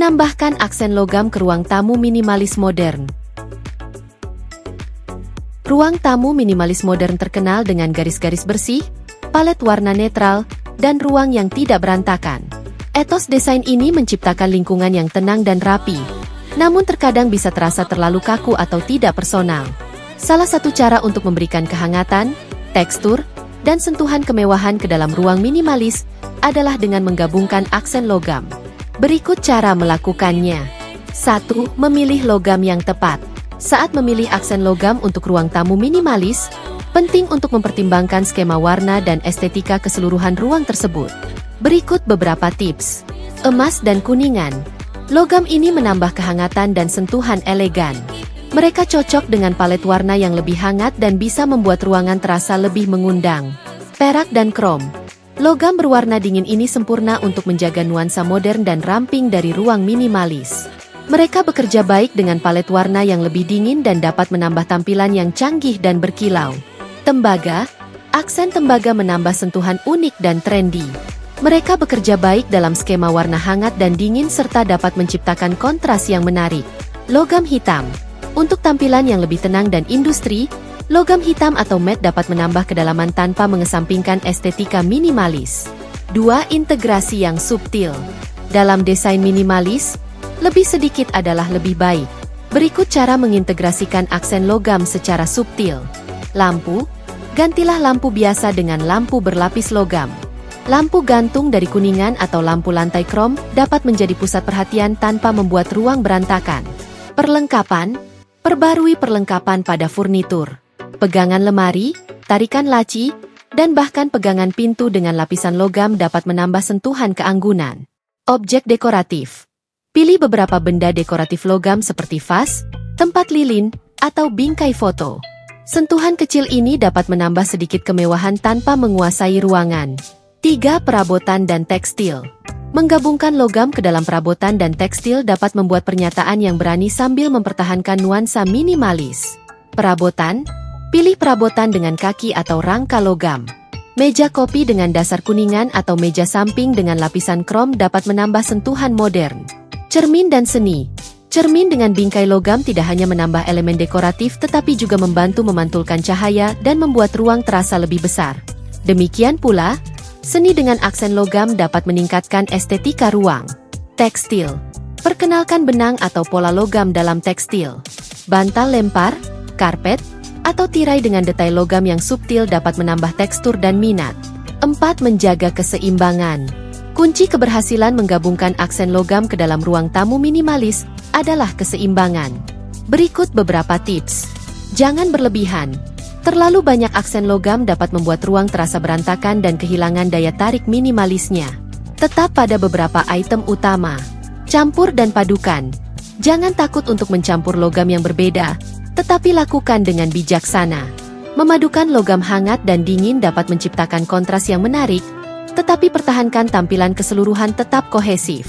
Menambahkan aksen logam ke ruang tamu minimalis modern. Ruang tamu minimalis modern terkenal dengan garis-garis bersih, palet warna netral, dan ruang yang tidak berantakan. Etos desain ini menciptakan lingkungan yang tenang dan rapi, namun terkadang bisa terasa terlalu kaku atau tidak personal. Salah satu cara untuk memberikan kehangatan, tekstur, dan sentuhan kemewahan ke dalam ruang minimalis adalah dengan menggabungkan aksen logam. Berikut cara melakukannya. 1. Memilih logam yang tepat. Saat memilih aksen logam untuk ruang tamu minimalis, penting untuk mempertimbangkan skema warna dan estetika keseluruhan ruang tersebut. Berikut beberapa tips. Emas dan kuningan. Logam ini menambah kehangatan dan sentuhan elegan. Mereka cocok dengan palet warna yang lebih hangat dan bisa membuat ruangan terasa lebih mengundang. Perak dan krom. Logam berwarna dingin ini sempurna untuk menjaga nuansa modern dan ramping dari ruang minimalis. Mereka bekerja baik dengan palet warna yang lebih dingin dan dapat menambah tampilan yang canggih dan berkilau. Tembaga. Aksen tembaga menambah sentuhan unik dan trendy. Mereka bekerja baik dalam skema warna hangat dan dingin serta dapat menciptakan kontras yang menarik. Logam hitam. Untuk tampilan yang lebih tenang dan industri, logam hitam atau matte dapat menambah kedalaman tanpa mengesampingkan estetika minimalis. 2. Integrasi yang subtil. Dalam desain minimalis, lebih sedikit adalah lebih baik. Berikut cara mengintegrasikan aksen logam secara subtil. Lampu. Gantilah lampu biasa dengan lampu berlapis logam. Lampu gantung dari kuningan atau lampu lantai krom dapat menjadi pusat perhatian tanpa membuat ruang berantakan. Perlengkapan. Perbarui perlengkapan pada furnitur. Pegangan lemari, tarikan laci, dan bahkan pegangan pintu dengan lapisan logam dapat menambah sentuhan keanggunan. Objek dekoratif. Pilih beberapa benda dekoratif logam seperti vas, tempat lilin, atau bingkai foto. Sentuhan kecil ini dapat menambah sedikit kemewahan tanpa menguasai ruangan. 3. Perabotan dan tekstil. Menggabungkan logam ke dalam perabotan dan tekstil dapat membuat pernyataan yang berani sambil mempertahankan nuansa minimalis. Perabotan. Pilih perabotan dengan kaki atau rangka logam. Meja kopi dengan dasar kuningan atau meja samping dengan lapisan krom dapat menambah sentuhan modern. Cermin dan seni. Cermin dengan bingkai logam tidak hanya menambah elemen dekoratif tetapi juga membantu memantulkan cahaya dan membuat ruang terasa lebih besar. Demikian pula, seni dengan aksen logam dapat meningkatkan estetika ruang. Tekstil. Perkenalkan benang atau pola logam dalam tekstil. Bantal lempar, karpet, atau tirai dengan detail logam yang subtil dapat menambah tekstur dan minat. 4. Menjaga keseimbangan. Kunci keberhasilan menggabungkan aksen logam ke dalam ruang tamu minimalis adalah keseimbangan. Berikut beberapa tips. Jangan berlebihan. Terlalu banyak aksen logam dapat membuat ruang terasa berantakan dan kehilangan daya tarik minimalisnya. Tetap pada beberapa item utama. Campur dan padukan. Jangan takut untuk mencampur logam yang berbeda, tetapi lakukan dengan bijaksana. Memadukan logam hangat dan dingin dapat menciptakan kontras yang menarik, tetapi pertahankan tampilan keseluruhan tetap kohesif.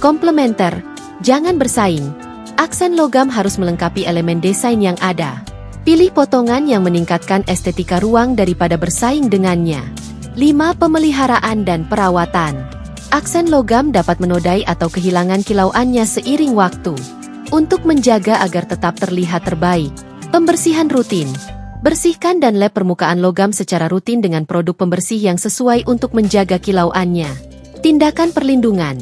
Komplementer, jangan bersaing. Aksen logam harus melengkapi elemen desain yang ada. Pilih potongan yang meningkatkan estetika ruang daripada bersaing dengannya. 5. Pemeliharaan dan perawatan. Aksen logam dapat menodai atau kehilangan kilauannya seiring waktu. Untuk menjaga agar tetap terlihat terbaik, pembersihan rutin. Bersihkan dan lap permukaan logam secara rutin dengan produk pembersih yang sesuai untuk menjaga kilauannya. Tindakan perlindungan.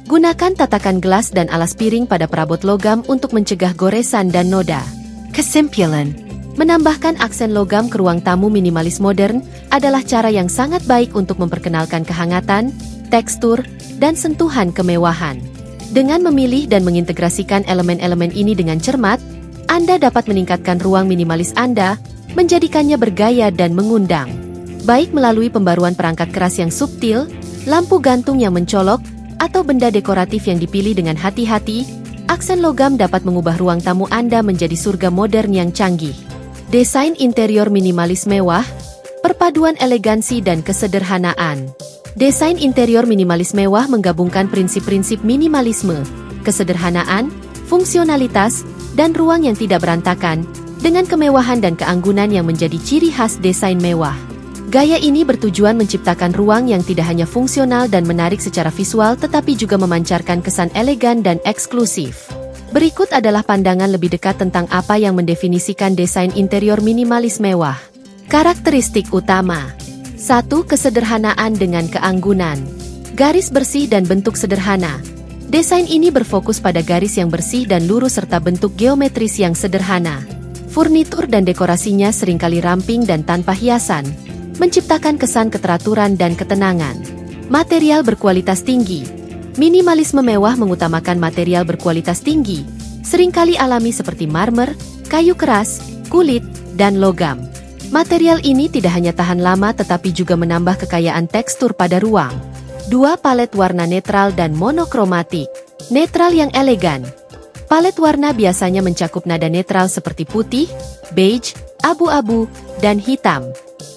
Gunakan tatakan gelas dan alas piring pada perabot logam untuk mencegah goresan dan noda. Kesimpulan. Menambahkan aksen logam ke ruang tamu minimalis modern adalah cara yang sangat baik untuk memperkenalkan kehangatan, tekstur, dan sentuhan kemewahan. Dengan memilih dan mengintegrasikan elemen-elemen ini dengan cermat, Anda dapat meningkatkan ruang minimalis Anda, menjadikannya bergaya dan mengundang. Baik melalui pembaruan perangkat keras yang subtil, lampu gantung yang mencolok, atau benda dekoratif yang dipilih dengan hati-hati, aksen logam dapat mengubah ruang tamu Anda menjadi surga modern yang canggih. Desain interior minimalis mewah, perpaduan elegansi dan kesederhanaan. Desain interior minimalis mewah menggabungkan prinsip-prinsip minimalisme, kesederhanaan, fungsionalitas, dan ruang yang tidak berantakan, dengan kemewahan dan keanggunan yang menjadi ciri khas desain mewah. Gaya ini bertujuan menciptakan ruang yang tidak hanya fungsional dan menarik secara visual tetapi juga memancarkan kesan elegan dan eksklusif. Berikut adalah pandangan lebih dekat tentang apa yang mendefinisikan desain interior minimalis mewah. Karakteristik utama. 1. Kesederhanaan dengan keanggunan. Garis bersih dan bentuk sederhana. Desain ini berfokus pada garis yang bersih dan lurus serta bentuk geometris yang sederhana. Furnitur dan dekorasinya seringkali ramping dan tanpa hiasan, menciptakan kesan keteraturan dan ketenangan. Material berkualitas tinggi. Minimalisme mewah mengutamakan material berkualitas tinggi, seringkali alami seperti marmer, kayu keras, kulit, dan logam. Material ini tidak hanya tahan lama tetapi juga menambah kekayaan tekstur pada ruang. 2. Palet warna netral dan monokromatik. Netral yang elegan. Palet warna biasanya mencakup nada netral seperti putih, beige, abu-abu, dan hitam.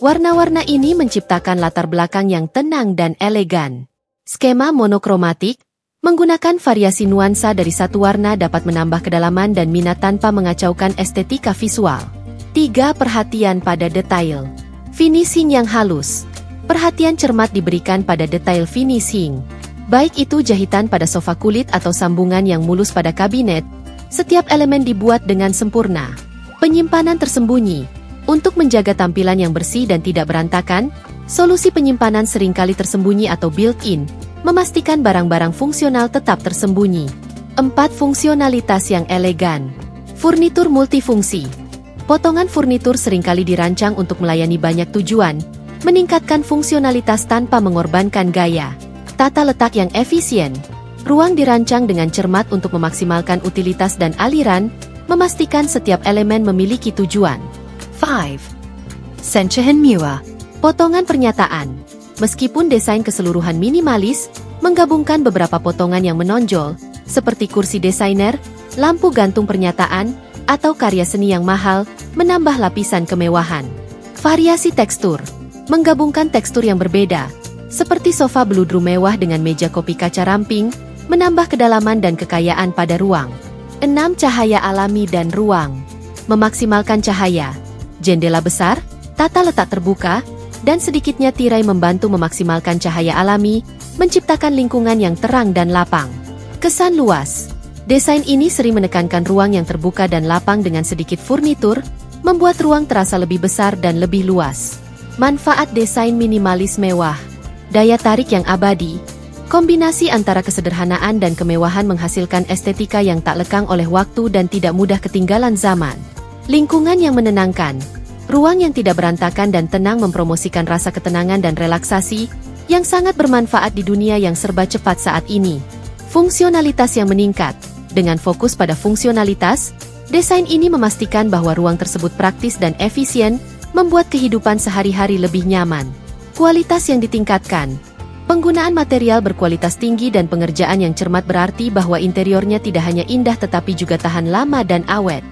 Warna-warna ini menciptakan latar belakang yang tenang dan elegan. Skema monokromatik, menggunakan variasi nuansa dari satu warna dapat menambah kedalaman dan minat tanpa mengacaukan estetika visual. 3. Perhatian pada detail. Finishing yang halus. Perhatian cermat diberikan pada detail finishing. Baik itu jahitan pada sofa kulit atau sambungan yang mulus pada kabinet, setiap elemen dibuat dengan sempurna. Penyimpanan tersembunyi. Untuk menjaga tampilan yang bersih dan tidak berantakan, solusi penyimpanan seringkali tersembunyi atau built-in, memastikan barang-barang fungsional tetap tersembunyi. 4. Fungsionalitas yang elegan. Furnitur multifungsi. Potongan furnitur seringkali dirancang untuk melayani banyak tujuan, meningkatkan fungsionalitas tanpa mengorbankan gaya. Tata letak yang efisien. Ruang dirancang dengan cermat untuk memaksimalkan utilitas dan aliran, memastikan setiap elemen memiliki tujuan. 5. Sentuhan mewah. Potongan pernyataan. Meskipun desain keseluruhan minimalis, menggabungkan beberapa potongan yang menonjol, seperti kursi desainer, lampu gantung pernyataan, atau karya seni yang mahal, menambah lapisan kemewahan. Variasi tekstur. Menggabungkan tekstur yang berbeda, seperti sofa beludru mewah dengan meja kopi kaca ramping, menambah kedalaman dan kekayaan pada ruang. 6. Cahaya alami dan ruang. Memaksimalkan cahaya. Jendela besar, tata letak terbuka, dan sedikitnya tirai membantu memaksimalkan cahaya alami, menciptakan lingkungan yang terang dan lapang. Kesan luas. Desain ini sering menekankan ruang yang terbuka dan lapang dengan sedikit furnitur, membuat ruang terasa lebih besar dan lebih luas. Manfaat desain minimalis mewah. Daya tarik yang abadi. Kombinasi antara kesederhanaan dan kemewahan menghasilkan estetika yang tak lekang oleh waktu dan tidak mudah ketinggalan zaman. Lingkungan yang menenangkan. Ruang yang tidak berantakan dan tenang mempromosikan rasa ketenangan dan relaksasi, yang sangat bermanfaat di dunia yang serba cepat saat ini. Fungsionalitas yang meningkat. Dengan fokus pada fungsionalitas, desain ini memastikan bahwa ruang tersebut praktis dan efisien, membuat kehidupan sehari-hari lebih nyaman. Kualitas yang ditingkatkan. Penggunaan material berkualitas tinggi dan pengerjaan yang cermat berarti bahwa interiornya tidak hanya indah tetapi juga tahan lama dan awet.